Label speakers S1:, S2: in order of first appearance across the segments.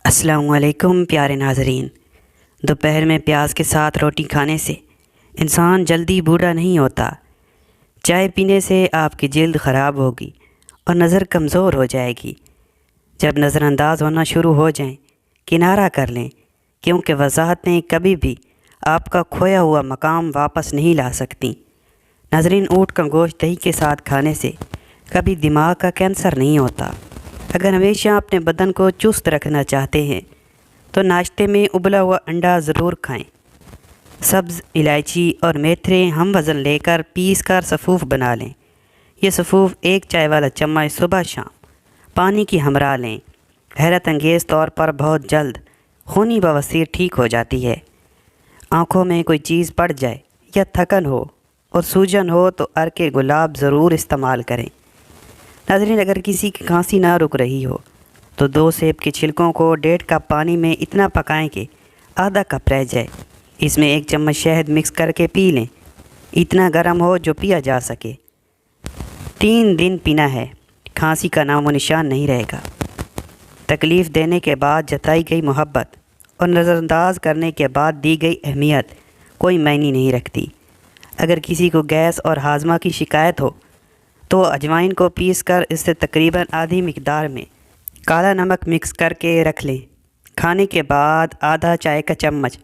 S1: السلام علیکم پیارے ناظرین۔ دوپہر میں پیاز کے ساتھ روٹی کھانے سے انسان جلدی بوڑھا نہیں ہوتا۔ چائے پینے سے آپ کی جلد خراب ہوگی اور نظر کمزور ہو جائے گی۔ جب نظر انداز ہونا شروع ہو جائیں کنارہ کر لیں، کیونکہ وضاحتیں کبھی بھی آپ کا کھویا ہوا مقام واپس نہیں لا سکتی۔ ناظرین، اونٹ کا گوشت دہی کے ساتھ کھانے سے کبھی دماغ کا کینسر نہیں ہوتا۔ اگر ہمیشہ اپنے بدن کو چست رکھنا چاہتے ہیں تو ناشتے میں ابلا ہوا انڈا ضرور کھائیں۔ سبز الائچی اور میتھرے ہم وزن لے کر پیس کر سفوف بنا لیں۔ یہ سفوف ایک چائے والا چمچ صبح شام پانی کی ہمراہ لیں۔ حیرت انگیز طور پر بہت جلد خونی بواسیر ٹھیک ہو جاتی ہے۔ آنکھوں میں کوئی چیز پڑ جائے یا تھکن ہو اور سوجن ہو تو عرق گلاب ضرور استعمال کریں۔ ناظرین، اگر کسی کی کھانسی نہ رک رہی ہو تو 2 سیب کے چھلکوں کو 1.5 کپ پانی میں اتنا پکائیں کہ آدھا کپ رہ جائے۔ اس میں 1 چمچ شہد مکس کر کے پی لیں، اتنا گرم ہو جو پیا جا سکے۔ 3 دن پینا ہے، کھانسی کا نام و نشان نہیں رہے گا۔ تکلیف دینے کے بعد جتائی گئی محبت اور نظر انداز کرنے کے بعد دی گئی اہمیت کوئی معنی نہیں رکھتی۔ اگر کسی کو گیس اور ہاضمہ کی شکایت ہو تو اجوائن کو پیس کر اس سے تقریباً آدھی مقدار میں کالا نمک مکس کر کے رکھ لیں۔ کھانے کے بعد آدھا چائے کا چمچ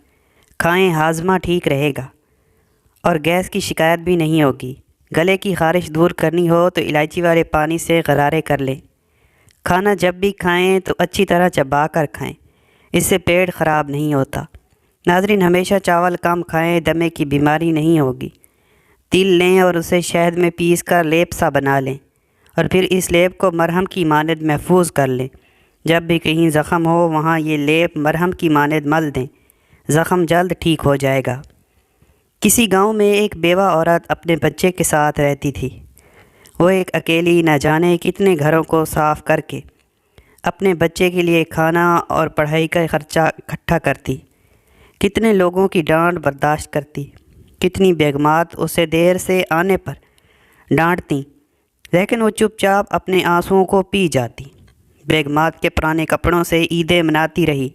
S1: کھائیں، ہاضمہ ٹھیک رہے گا اور گیس کی شکایت بھی نہیں ہوگی۔ گلے کی خارش دور کرنی ہو تو الائچی والے پانی سے غرارے کر لیں۔ کھانا جب بھی کھائیں تو اچھی طرح چبا کر کھائیں، اس سے پیٹ خراب نہیں ہوتا۔ ناظرین، ہمیشہ چاول کم کھائیں، دمے کی بیماری نہیں ہوگی۔ تل لیں اور اسے شہد میں پیس کر لیپ سا بنا لیں اور پھر اس لیپ کو مرہم کی مانند محفوظ کر لیں۔ جب بھی کہیں زخم ہو وہاں یہ لیپ مرہم کی مانند مل دیں، زخم جلد ٹھیک ہو جائے گا۔ کسی گاؤں میں ایک بیوہ عورت اپنے بچے کے ساتھ رہتی تھی۔ وہ ایک اکیلی نہ جانے کتنے گھروں کو صاف کر کے اپنے بچے کے لیے کھانا اور پڑھائی کا خرچہ اکٹھا کرتی، کتنے لوگوں کی ڈانٹ برداشت کرتی، کتنی بیگمات اسے دیر سے آنے پر ڈانٹتی، لیکن وہ چپ چاپ اپنے آنسوؤں کو پی جاتی۔ بیگمات کے پرانے کپڑوں سے عیدیں مناتی رہی۔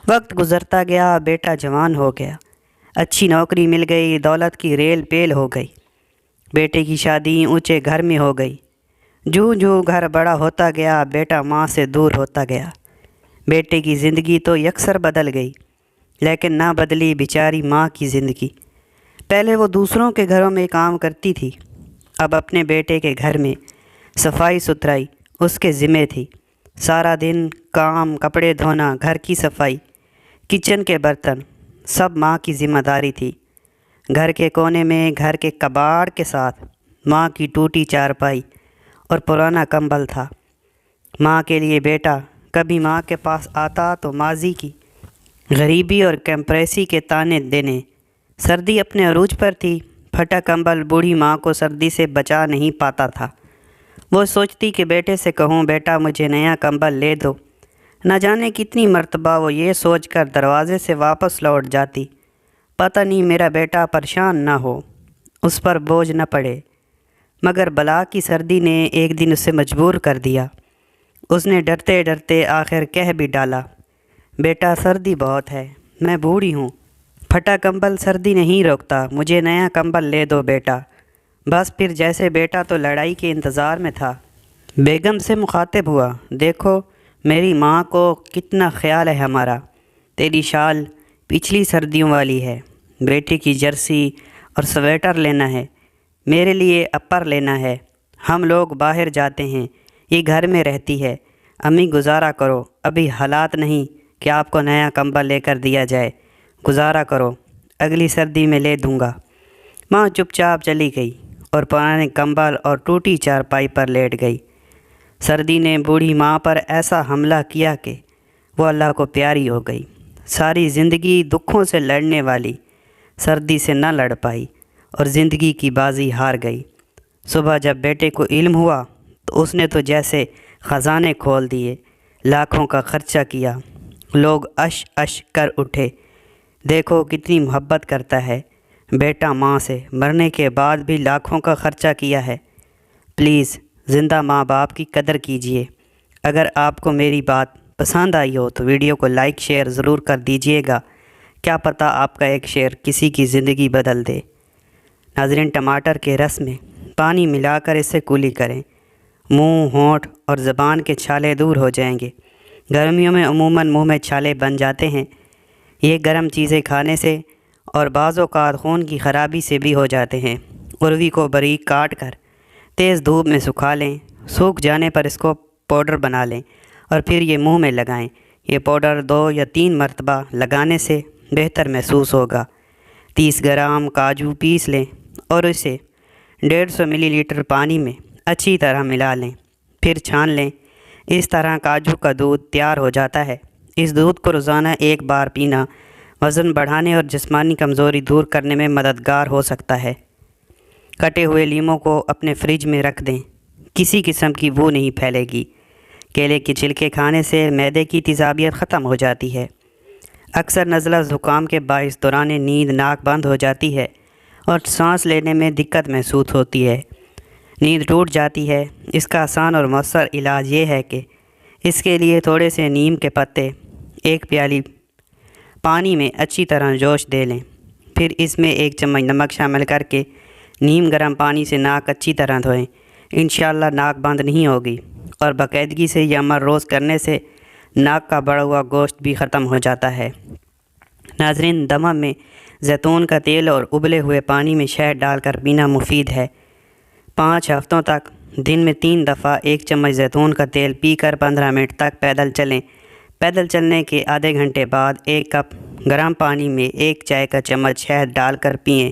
S1: وقت گزرتا گیا، بیٹا جوان ہو گیا، اچھی نوکری مل گئی، دولت کی ریل پیل ہو گئی، بیٹے کی شادی اونچے گھر میں ہو گئی۔ جوں جوں گھر بڑا ہوتا گیا بیٹا ماں سے دور ہوتا گیا۔ بیٹے کی زندگی تو یکسر بدل گئی، لیکن نہ بدلی بیچاری ماں کی زندگی۔ پہلے وہ دوسروں کے گھروں میں کام کرتی تھی، اب اپنے بیٹے کے گھر میں صفائی ستھرائی اس کے ذمہ تھی۔ سارا دن کام، کپڑے دھونا، گھر کی صفائی، کچن کے برتن، سب ماں کی ذمہ داری تھی۔ گھر کے کونے میں گھر کے کباڑ کے ساتھ ماں کی ٹوٹی چارپائی اور پرانا کمبل تھا۔ ماں کے لیے بیٹا کبھی ماں کے پاس آتا تو ماضی کی غریبی اور کمپریسی کے تانے دینے۔ سردی اپنے عروج پر تھی، پھٹا کمبل بوڑھی ماں کو سردی سے بچا نہیں پاتا تھا۔ وہ سوچتی کہ بیٹے سے کہوں بیٹا مجھے نیا کمبل لے دو، نہ جانے کتنی مرتبہ وہ یہ سوچ کر دروازے سے واپس لوٹ جاتی، پتہ نہیں میرا بیٹا پریشان نہ ہو، اس پر بوجھ نہ پڑے۔ مگر بلا کی سردی نے ایک دن اسے مجبور کر دیا۔ اس نے ڈرتے ڈرتے آخر کہہ بھی ڈالا، بیٹا سردی بہت ہے، میں بوڑھی ہوں، پھٹا کمبل سردی نہیں روکتا، مجھے نیا کمبل لے دو بیٹا۔ بس پھر جیسے بیٹا تو لڑائی کے انتظار میں تھا، بیگم سے مخاطب ہوا، دیکھو میری ماں کو کتنا خیال ہے ہمارا، تیری شال پچھلی سردیوں والی ہے، بیٹے کی جرسی اور سویٹر لینا ہے، میرے لیے اپر لینا ہے، ہم لوگ باہر جاتے ہیں، یہ گھر میں رہتی ہے، امی گزارا کرو، ابھی حالات نہیں کہ آپ کو نیا کمبل لے کر دیا جائے، گزارا کرو، اگلی سردی میں لے دوں گا۔ ماں چپ چاپ چلی گئی اور پرانے کمبل اور ٹوٹی چارپائی پر لیٹ گئی۔ سردی نے بوڑھی ماں پر ایسا حملہ کیا کہ وہ اللہ کو پیاری ہو گئی۔ ساری زندگی دکھوں سے لڑنے والی سردی سے نہ لڑ پائی اور زندگی کی بازی ہار گئی۔ صبح جب بیٹے کو علم ہوا تو اس نے تو جیسے خزانے کھول دیے، لاکھوں کا خرچہ کیا، لوگ اش اش کر اٹھے، دیکھو کتنی محبت کرتا ہے بیٹا ماں سے، مرنے کے بعد بھی لاکھوں کا خرچہ کیا ہے۔ پلیز زندہ ماں باپ کی قدر کیجیے۔ اگر آپ کو میری بات پسند آئی ہو تو ویڈیو کو لائک شیئر ضرور کر دیجیے گا، کیا پتہ آپ کا ایک شیئر کسی کی زندگی بدل دے۔ ناظرین، ٹماٹر کے رس میں پانی ملا کر اسے کولی کریں، منہ، ہونٹ اور زبان کے چھالے دور ہو جائیں گے۔ گرمیوں میں عموماً منہ میں چھالے بن جاتے ہیں، یہ گرم چیزیں کھانے سے اور بعض اوقات خون کی خرابی سے بھی ہو جاتے ہیں۔ اروی کو باریک کاٹ کر تیز دھوپ میں سکھا لیں، سوکھ جانے پر اس کو پاؤڈر بنا لیں اور پھر یہ منہ میں لگائیں۔ یہ پاؤڈر 2 یا 3 مرتبہ لگانے سے بہتر محسوس ہوگا۔ 30 گرام کاجو پیس لیں اور اسے 150 ملی لیٹر پانی میں اچھی طرح ملا لیں، پھر چھان لیں۔ اس طرح کاجو کا دودھ تیار ہو جاتا ہے۔ اس دودھ کو روزانہ 1 بار پینا وزن بڑھانے اور جسمانی کمزوری دور کرنے میں مددگار ہو سکتا ہے۔ کٹے ہوئے لیموں کو اپنے فریج میں رکھ دیں، کسی قسم کی بو نہیں پھیلے گی۔ کیلے کے چھلکے کھانے سے معدے کی تیزابیت ختم ہو جاتی ہے۔ اکثر نزلہ زکام کے باعث دوران نیند ناک بند ہو جاتی ہے اور سانس لینے میں دقت محسوس ہوتی ہے، نیند ٹوٹ جاتی ہے۔ اس کا آسان اور مؤثر علاج یہ ہے کہ اس کے لیے تھوڑے سے نیم کے پتے 1 پیالی پانی میں اچھی طرح جوش دے لیں، پھر اس میں 1 چمچ نمک شامل کر کے نیم گرم پانی سے ناک اچھی طرح دھوئیں۔ انشاءاللہ ناک بند نہیں ہوگی اور باقاعدگی سے یہ عمل روز کرنے سے ناک کا بڑھا ہوا گوشت بھی ختم ہو جاتا ہے۔ ناظرین، دمہ میں زیتون کا تیل اور ابلے ہوئے پانی میں شہد ڈال کر پینا مفید ہے۔ 5 ہفتوں تک دن میں 3 دفعہ 1 چمچ زیتون کا تیل پی کر 15 منٹ تک پیدل چلیں۔ پیدل چلنے کے آدھے گھنٹے بعد 1 کپ گرم پانی میں 1 چائے کا چمچ شہد ڈال کر پئیں۔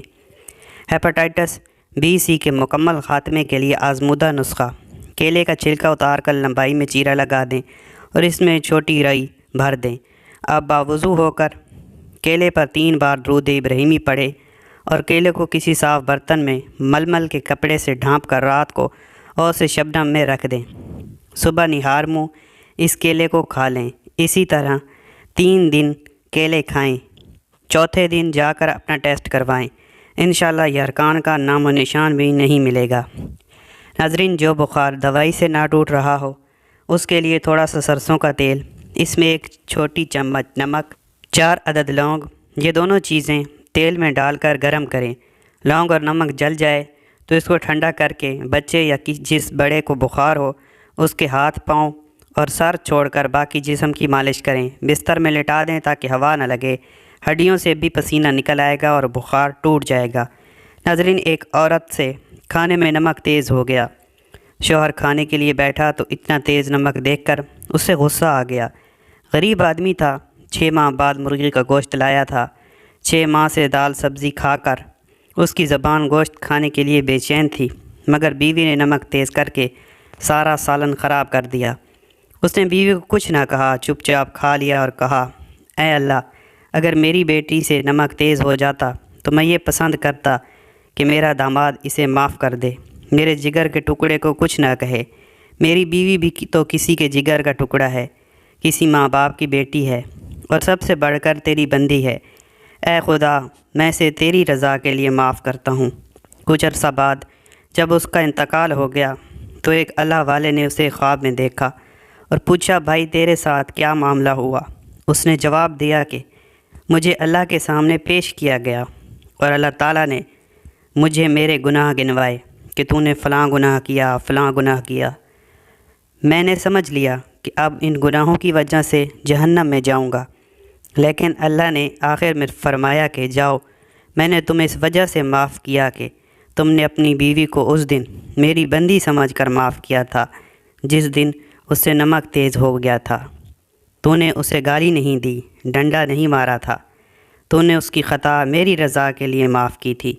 S1: ہیپاٹائٹس بی سی کے مکمل خاتمے کے لیے آزمودہ نسخہ: کیلے کا چھلکا اتار کر لمبائی میں چیرا لگا دیں اور اس میں چھوٹی رائی بھر دیں۔ اب باوضو ہو کر کیلے پر 3 بار درود ابراہیمی پڑھیں اور کیلے کو کسی صاف برتن میں ململ کے کپڑے سے ڈھانپ کر رات کو اوس شبنم میں رکھ دیں۔ صبح نہار منہ اس کیلے کو کھا لیں۔ اسی طرح 3 دن کیلے کھائیں، چوتھے دن جا کر اپنا ٹیسٹ کروائیں۔ انشاءاللہ یرقان کا نام و نشان بھی نہیں ملے گا۔ ناظرین، جو بخار دوائی سے نہ ٹوٹ رہا ہو اس کے لیے تھوڑا سا سرسوں کا تیل، اس میں 1 چھوٹی چمچ نمک، 4 عدد لونگ، یہ دونوں چیزیں تیل میں ڈال کر گرم کریں۔ لونگ اور نمک جل جائے تو اس کو ٹھنڈا کر کے بچے یا جس بڑے کو بخار ہو اس کے ہاتھ، پاؤں اور سر چھوڑ کر باقی جسم کی مالش کریں۔ بستر میں لٹا دیں تاکہ ہوا نہ لگے، ہڈیوں سے بھی پسینہ نکل آئے گا اور بخار ٹوٹ جائے گا۔ ناظرین، ایک عورت سے کھانے میں نمک تیز ہو گیا۔ شوہر کھانے کے لیے بیٹھا تو اتنا تیز نمک دیکھ کر اسے غصہ آ گیا۔ غریب آدمی تھا، 6 ماہ بعد مرغی کا گوشت لایا تھا۔ 6 ماہ سے دال سبزی کھا کر اس کی زبان گوشت کھانے کے لیے بے چین تھی، مگر بیوی نے نمک تیز کر کے سارا سالن خراب کر دیا۔ اس نے بیوی کو کچھ نہ کہا، چپ چاپ کھا لیا اور کہا، اے اللہ، اگر میری بیٹی سے نمک تیز ہو جاتا تو میں یہ پسند کرتا کہ میرا داماد اسے معاف کر دے، میرے جگر کے ٹکڑے کو کچھ نہ کہے۔ میری بیوی بھی تو کسی کے جگر کا ٹکڑا ہے، کسی ماں باپ کی بیٹی ہے اور سب سے بڑھ کر تیری بندی ہے۔ اے خدا، میں اسے تیری رضا کے لیے معاف کرتا ہوں۔ کچھ عرصہ بعد جب اس کا انتقال ہو گیا تو ایک اللہ والے نے اسے خواب میں دیکھا اور پوچھا، بھائی تیرے ساتھ کیا معاملہ ہوا؟ اس نے جواب دیا کہ مجھے اللہ کے سامنے پیش کیا گیا اور اللہ تعالیٰ نے مجھے میرے گناہ گنوائے کہ تو نے فلاں گناہ کیا، فلاں گناہ کیا۔ میں نے سمجھ لیا کہ اب ان گناہوں کی وجہ سے جہنم میں جاؤں گا، لیکن اللہ نے آخر میں فرمایا کہ جاؤ، میں نے تمہیں اس وجہ سے معاف کیا کہ تم نے اپنی بیوی کو اس دن میری بندی سمجھ کر معاف کیا تھا جس دن اس سے نمک تیز ہو گیا تھا۔ تو نے اسے گالی نہیں دی، ڈنڈا نہیں مارا تھا، تو نے اس کی خطا میری رضا کے لیے معاف کی تھی،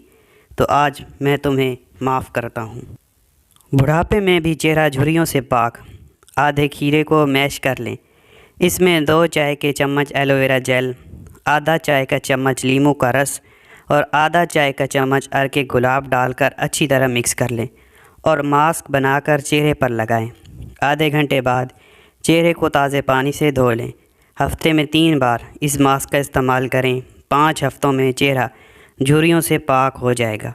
S1: تو آج میں تمہیں معاف کرتا ہوں۔ بڑھاپے میں بھی چہرہ جھریوں سے پاک: آدھے کھیرے کو میش کر لیں، اس میں 2 چائے کے چمچ ایلو ویرا جیل، آدھا چائے کا چمچ لیموں کا رس اور آدھا چائے کا چمچ عرق گلاب ڈال کر اچھی طرح مکس کر لیں اور ماسک بنا کر چہرے پر لگائیں۔ آدھے گھنٹے بعد چہرے کو تازے پانی سے دھو لیں۔ ہفتے میں 3 بار اس ماسک کا استعمال کریں۔ 5 ہفتوں میں چہرہ جھریوں سے پاک ہو جائے گا۔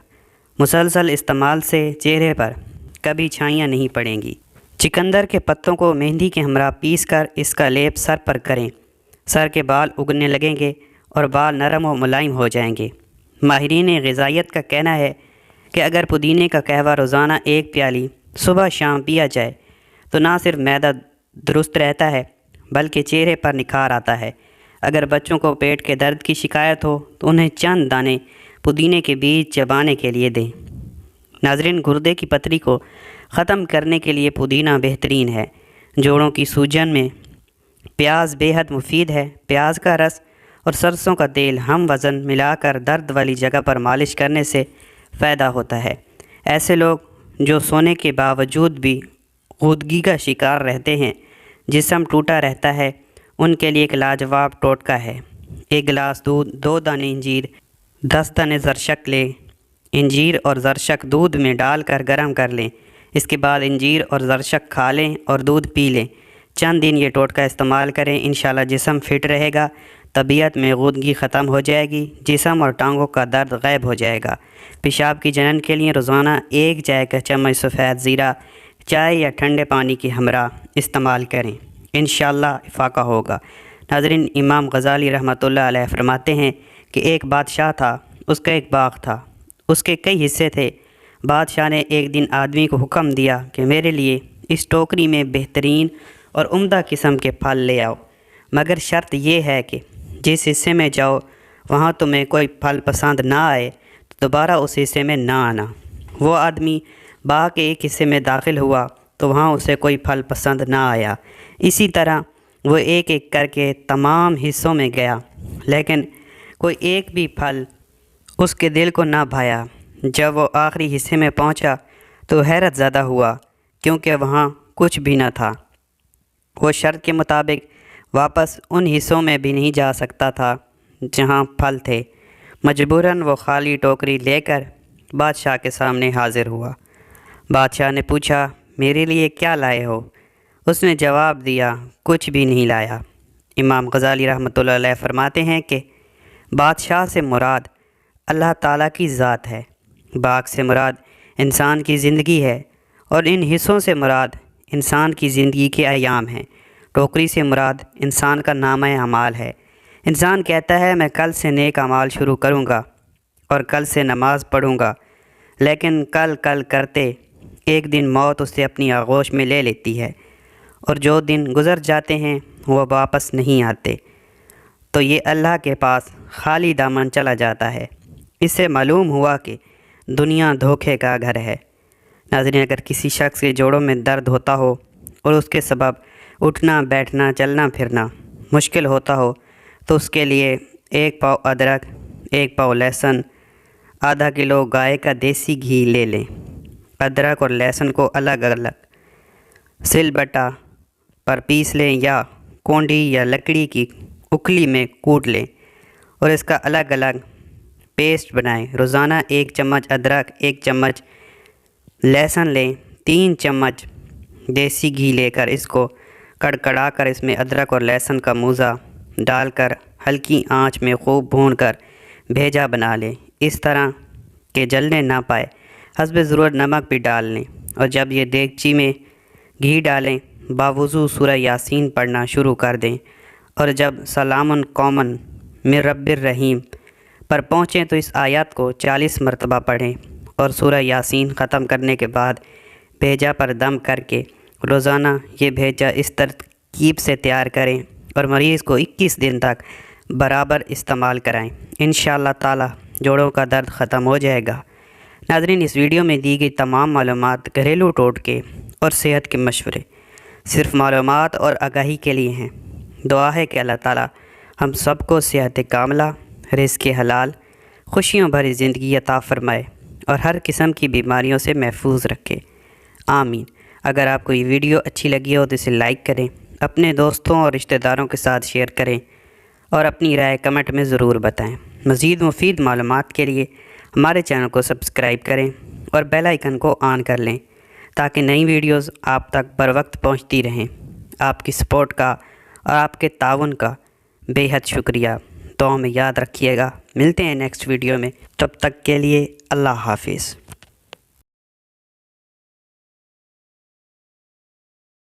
S1: مسلسل استعمال سے چہرے پر کبھی چھائیاں نہیں پڑیں گی۔ چقندر کے پتوں کو مہندی کے ہمراہ پیس کر اس کا لیپ سر پر کریں، سر کے بال اگنے لگیں گے اور بال نرم و ملائم ہو جائیں گے۔ ماہرین غذائیت کا کہنا ہے کہ اگر پودینے کا قہوہ روزانہ 1 پیالی صبح شام پیا جائے تو نہ صرف معدہ درست رہتا ہے بلکہ چہرے پر نکھار آتا ہے۔ اگر بچوں کو پیٹ کے درد کی شکایت ہو تو انہیں چند دانے پودینے کے بیج چبانے کے لیے دیں۔ ناظرین، گردے کی پتھری کو ختم کرنے کے لیے پودینہ بہترین ہے۔ جوڑوں کی سوجن میں پیاز بے حد مفید ہے۔ پیاز کا رس اور سرسوں کا تیل ہم وزن ملا کر درد والی جگہ پر مالش کرنے سے فائدہ ہوتا ہے۔ ایسے لوگ جو سونے کے باوجود بھی غدگی کا شکار رہتے ہیں، جسم ٹوٹا رہتا ہے، ان کے لیے ایک لاجواب ٹوٹکا ہے۔ 1 گلاس دودھ، 2 دانے انجیر، 10 دانے زرشک لیں۔ انجیر اور زرشک دودھ میں ڈال کر گرم کر لیں۔ اس کے بعد انجیر اور زرشک کھا لیں اور دودھ پی لیں۔ چند دن یہ ٹوٹکا استعمال کریں، انشاءاللہ جسم فٹ رہے گا، طبیعت میں غدگی ختم ہو جائے گی، جسم اور ٹانگوں کا درد غائب ہو جائے گا۔ پیشاب کی جلن کے لیے روزانہ 1 چائے کا چمچ سفید زیرہ چائے یا ٹھنڈے پانی کے ہمراہ استعمال کریں، انشاءاللہ افاقہ ہوگا۔ ناظرین، امام غزالی رحمۃ اللہ علیہ فرماتے ہیں کہ ایک بادشاہ تھا، اس کا ایک باغ تھا، اس کے کئی حصے تھے۔ بادشاہ نے ایک دن آدمی کو حکم دیا کہ میرے لیے اس ٹوکری میں بہترین اور عمدہ قسم کے پھل لے آؤ، مگر شرط یہ ہے کہ جس حصے میں جاؤ وہاں تمہیں کوئی پھل پسند نہ آئے تو دوبارہ اس حصے میں نہ آنا۔ وہ آدمی باغ کے ایک حصے میں داخل ہوا تو وہاں اسے کوئی پھل پسند نہ آیا۔ اسی طرح وہ ایک ایک کر کے تمام حصوں میں گیا، لیکن کوئی ایک بھی پھل اس کے دل کو نہ بھایا۔ جب وہ آخری حصے میں پہنچا تو حیرت زدہ ہوا کیونکہ وہاں کچھ بھی نہ تھا۔ وہ شرط کے مطابق واپس ان حصوں میں بھی نہیں جا سکتا تھا جہاں پھل تھے۔ مجبوراً وہ خالی ٹوکری لے کر بادشاہ کے سامنے حاضر ہوا۔ بادشاہ نے پوچھا، میرے لیے کیا لائے ہو؟ اس نے جواب دیا، کچھ بھی نہیں لایا۔ امام غزالی رحمۃ اللہ علیہ فرماتے ہیں کہ بادشاہ سے مراد اللہ تعالیٰ کی ذات ہے، باغ سے مراد انسان کی زندگی ہے، اور ان حصوں سے مراد انسان کی زندگی کے ایام ہیں۔ ٹوکری سے مراد انسان کا نامہ اعمال ہے۔ انسان کہتا ہے میں کل سے نیک اعمال شروع کروں گا اور کل سے نماز پڑھوں گا، لیکن کل کرتے ایک دن موت اسے اپنی آغوش میں لے لیتی ہے، اور جو دن گزر جاتے ہیں وہ واپس نہیں آتے، تو یہ اللہ کے پاس خالی دامن چلا جاتا ہے۔ اس سے معلوم ہوا کہ دنیا دھوکے کا گھر ہے۔ ناظرین، اگر کسی شخص کے جوڑوں میں درد ہوتا ہو اور اس کے سبب اٹھنا بیٹھنا چلنا پھرنا مشکل ہوتا ہو تو اس کے لیے 1 پاؤ ادرک، 1 پاؤ لہسن، آدھا کلو گائے کا دیسی گھی لے لیں۔ ادرک اور لہسن کو الگ الگ سل بٹا پر پیس لیں یا کونڈی یا لکڑی کی اکلی میں کوٹ لیں اور اس کا الگ الگ پیسٹ بنائیں۔ روزانہ 1 چمچ ادرک، 1 چمچ لہسن لیں، 3 چمچ دیسی گھی لے کر اس کو کڑکڑا کر اس میں ادرک اور لہسن کا موزہ ڈال کر ہلکی آنچ میں خوب بھون کر بھیجا بنا لیں، اس طرح کہ جلنے نہ پائے۔ حسب ضرورت نمک بھی ڈال لیں، اور جب یہ دیگچی میں گھی ڈالیں باوضو سورہ یاسین پڑھنا شروع کر دیں، اور جب سلام قومن من رب الرحیم پر پہنچیں تو اس آیات کو 40 مرتبہ پڑھیں، اور سورہ یاسین ختم کرنے کے بعد بھیجا پر دم کر کے روزانہ یہ بھیجا اس ترکیب سے تیار کریں اور مریض کو 21 دن تک برابر استعمال کرائیں۔ انشاءاللہ تعالی جوڑوں کا درد ختم ہو جائے گا۔ ناظرین، اس ویڈیو میں دی گئی تمام معلومات گھریلو ٹوٹکے اور صحت کے مشورے صرف معلومات اور آگاہی کے لیے ہیں۔ دعا ہے کہ اللہ تعالی ہم سب کو صحت کاملہ، رزق حلال، خوشیوں بھری زندگی عطا فرمائے اور ہر قسم کی بیماریوں سے محفوظ رکھے، آمین۔ اگر آپ کو یہ ویڈیو اچھی لگی ہو تو اسے لائک کریں، اپنے دوستوں اور رشتہ داروں کے ساتھ شیئر کریں اور اپنی رائے کمنٹ میں ضرور بتائیں۔ مزید مفید معلومات کے لیے ہمارے چینل کو سبسکرائب کریں اور بیل آئیکن کو آن کر لیں تاکہ نئی ویڈیوز آپ تک بر وقت پہنچتی رہیں۔ آپ کی سپورٹ کا اور آپ کے تعاون کا بے حد شکریہ۔ دعاؤں میں یاد رکھیے گا۔ ملتے ہیں نیکسٹ ویڈیو میں، تب تک کے لیے اللہ حافظ۔